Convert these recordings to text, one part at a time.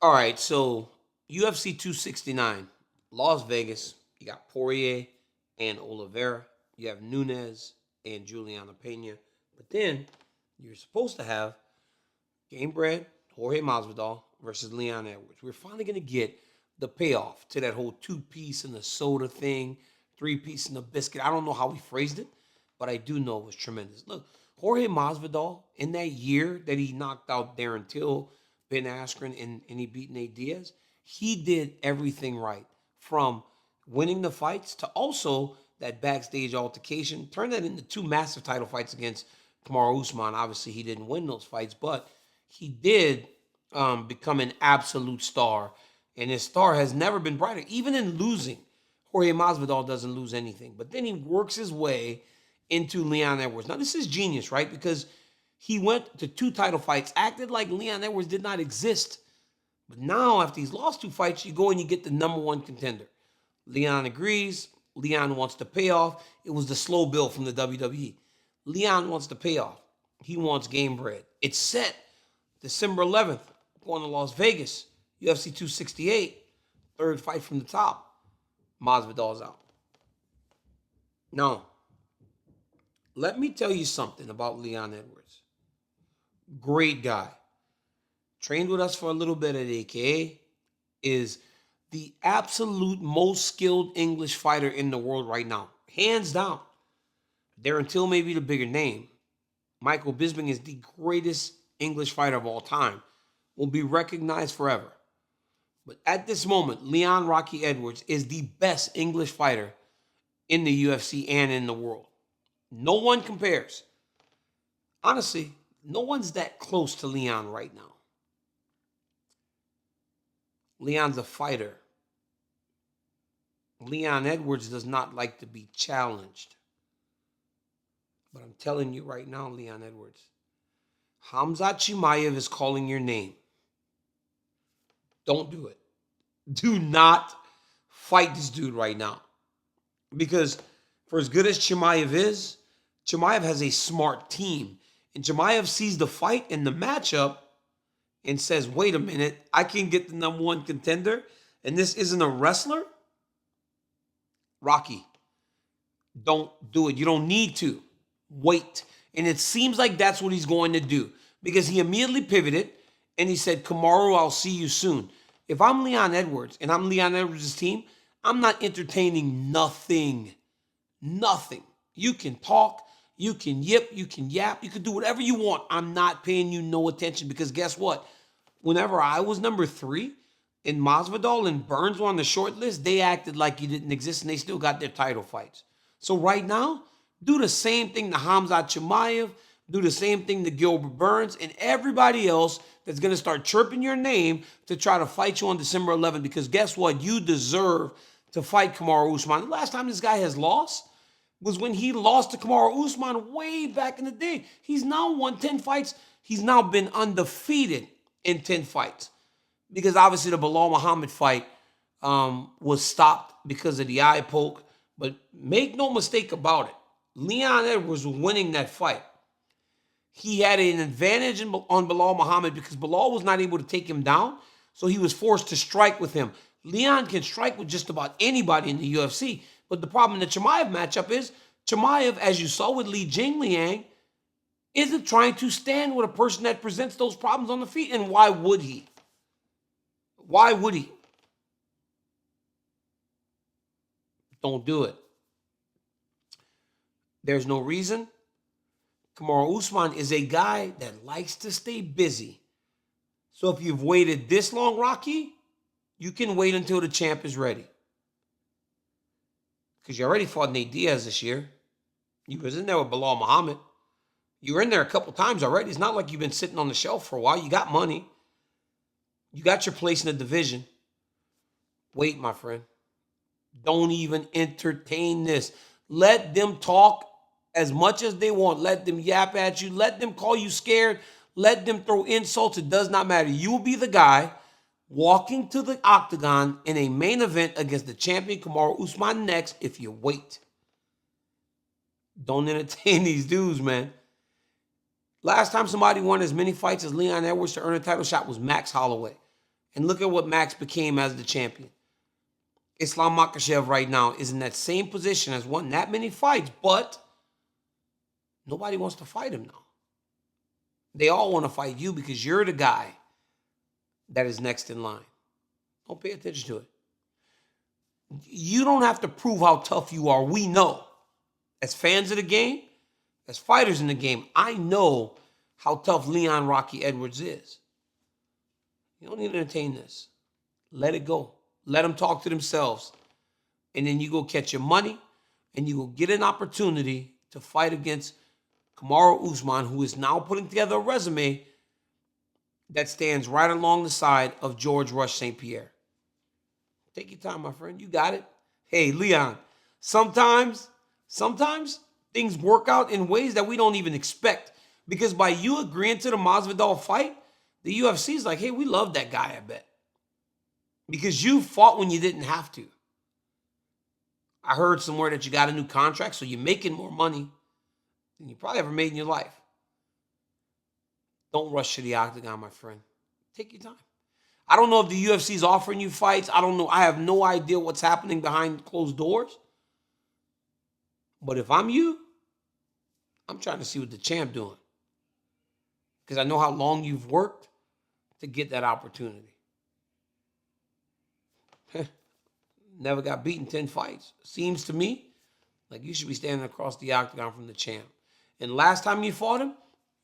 All right, so UFC 269, Las Vegas. You got Poirier and Oliveira. You have Nunes and Juliana Pena. But then you're supposed to have Gamebred, Jorge Masvidal versus Leon Edwards. We're finally going to get the payoff to that whole two-piece and the soda thing, three-piece and the biscuit. I don't know how we phrased it, but I do know it was tremendous. Look, Jorge Masvidal, in that year that he knocked out Darren Till, Ben Askren, and he beat Nate Diaz, he did everything right. From winning the fights to also that backstage altercation. Turned that into two massive title fights against Kamaru Usman. Obviously, he didn't win those fights, but he did become an absolute star. And his star has never been brighter. Even in losing, Jorge Masvidal doesn't lose anything. But then he works his way into Leon Edwards. Now, this is genius, right? Because he went to two title fights, acted like Leon Edwards did not exist. But now, after he's lost two fights, you go and you get the number one contender. Leon agrees. Leon wants the payoff. It was the slow build from the WWE. Leon wants the payoff. He wants Gamebred. It's set December 11th, going to Las Vegas, UFC 268, third fight from the top. Masvidal's out. Now, let me tell you something about Leon Edwards. Great guy. Trained with us for a little bit at AKA. Is the absolute most skilled English fighter in the world right now. Hands down. Darren Till may be the bigger name. Michael Bisping is the greatest English fighter of all time. Will be recognized forever. But at this moment, Leon Rocky Edwards is the best English fighter in the UFC and in the world. No one compares. Honestly, no one's that close to Leon right now. Leon's a fighter. Leon Edwards does not like to be challenged. But I'm telling you right now, Leon Edwards, Khamzat Chimaev is calling your name. Don't do it. Do not fight this dude right now. Because for as good as Chimaev is, Chimaev has a smart team. And Chimaev sees the fight and the matchup and says, wait a minute, I can get the number one contender, and this isn't a wrestler? Rocky, don't do it. You don't need to. Wait. And it seems like that's what he's going to do, because he immediately pivoted and he said, Kamaru, I'll see you soon. If I'm Leon Edwards and I'm Leon Edwards' team, I'm not entertaining nothing. Nothing. You can talk, you can yip, you can yap, you can do whatever you want. I'm not paying you no attention, because guess what? Whenever I was number 3 and Masvidal and Burns were on the short list, they acted like you didn't exist and they still got their title fights. So right now, do the same thing to Khamzat Chimaev, do the same thing to Gilbert Burns and everybody else that's going to start chirping your name to try to fight you on December 11th, because guess what? You deserve to fight Kamaru Usman. The last time this guy has lost was when he lost to Kamaru Usman way back in the day. He's now won 10 fights. He's now been undefeated in 10 fights, because obviously the Bilal Muhammad fight was stopped because of the eye poke. But make no mistake about it, Leon Edwards was winning that fight. He had an advantage on Bilal Muhammad because Bilal was not able to take him down, so he was forced to strike with him. Leon can strike with just about anybody in the UFC, but the problem in the Chimaev matchup is Chimaev, as you saw with Li Jingliang, isn't trying to stand with a person that presents those problems on the feet. And why would he? Why would he? Don't do it. There's no reason. Kamaru Usman is a guy that likes to stay busy. So if you've waited this long, Rocky, you can wait until the champ is ready. Because you already fought Nate Diaz this year. You was in there with Bilal Muhammad. You were in there a couple times already. It's not like you've been sitting on the shelf for a while. You got money. You got your place in the division. Wait, my friend. Don't even entertain this. Let them talk as much as they want. Let them yap at you. Let them call you scared. Let them throw insults. It does not matter. You will be the guy walking to the octagon in a main event against the champion Kamaru Usman next if you wait. Don't entertain these dudes, man. Last time somebody won as many fights as Leon Edwards to earn a title shot was Max Holloway. And look at what Max became as the champion. Islam Makhachev right now is in that same position, has won that many fights, but nobody wants to fight him now. They all want to fight you because you're the guy that is next in line. Don't pay attention to it. You don't have to prove how tough you are. We know. As fans of the game, as fighters in the game, I know how tough Leon Rocky Edwards is. You don't need to entertain this. Let it go. Let them talk to themselves. And then you go catch your money and you go get an opportunity to fight against Kamaru Usman, who is now putting together a resume that stands right along the side of George Rush St. Pierre. Take your time, my friend. You got it. Hey, Leon, sometimes things work out in ways that we don't even expect. Because by you agreeing to the Masvidal fight, the UFC is like, hey, we love that guy, I bet. Because you fought when you didn't have to. I heard somewhere that you got a new contract, so you're making more money than you probably ever made in your life. Don't rush to the octagon, my friend. Take your time. I don't know if the UFC is offering you fights. I don't know. I have no idea what's happening behind closed doors. But if I'm you, I'm trying to see what the champ doing. Because I know how long you've worked to get that opportunity. Never got beaten 10 fights. Seems to me like you should be standing across the octagon from the champ. And last time you fought him,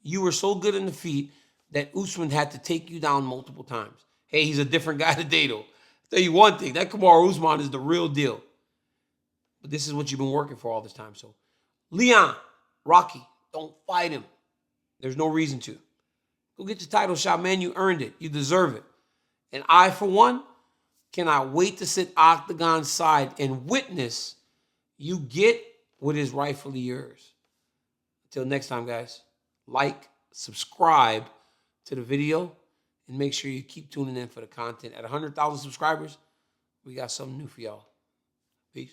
you were so good in the feet that Usman had to take you down multiple times. Hey, he's a different guy today, though. I'll tell you one thing, that Kamaru Usman is the real deal. But this is what you've been working for all this time. So, Leon, Rocky, don't fight him. There's no reason to. Go get your title shot, man. You earned it. You deserve it. And I, for one, cannot wait to sit octagon side and witness you get what is rightfully yours. Until next time, guys, like, subscribe to the video, and make sure you keep tuning in for the content. At 100,000 subscribers, we got something new for y'all. Peace.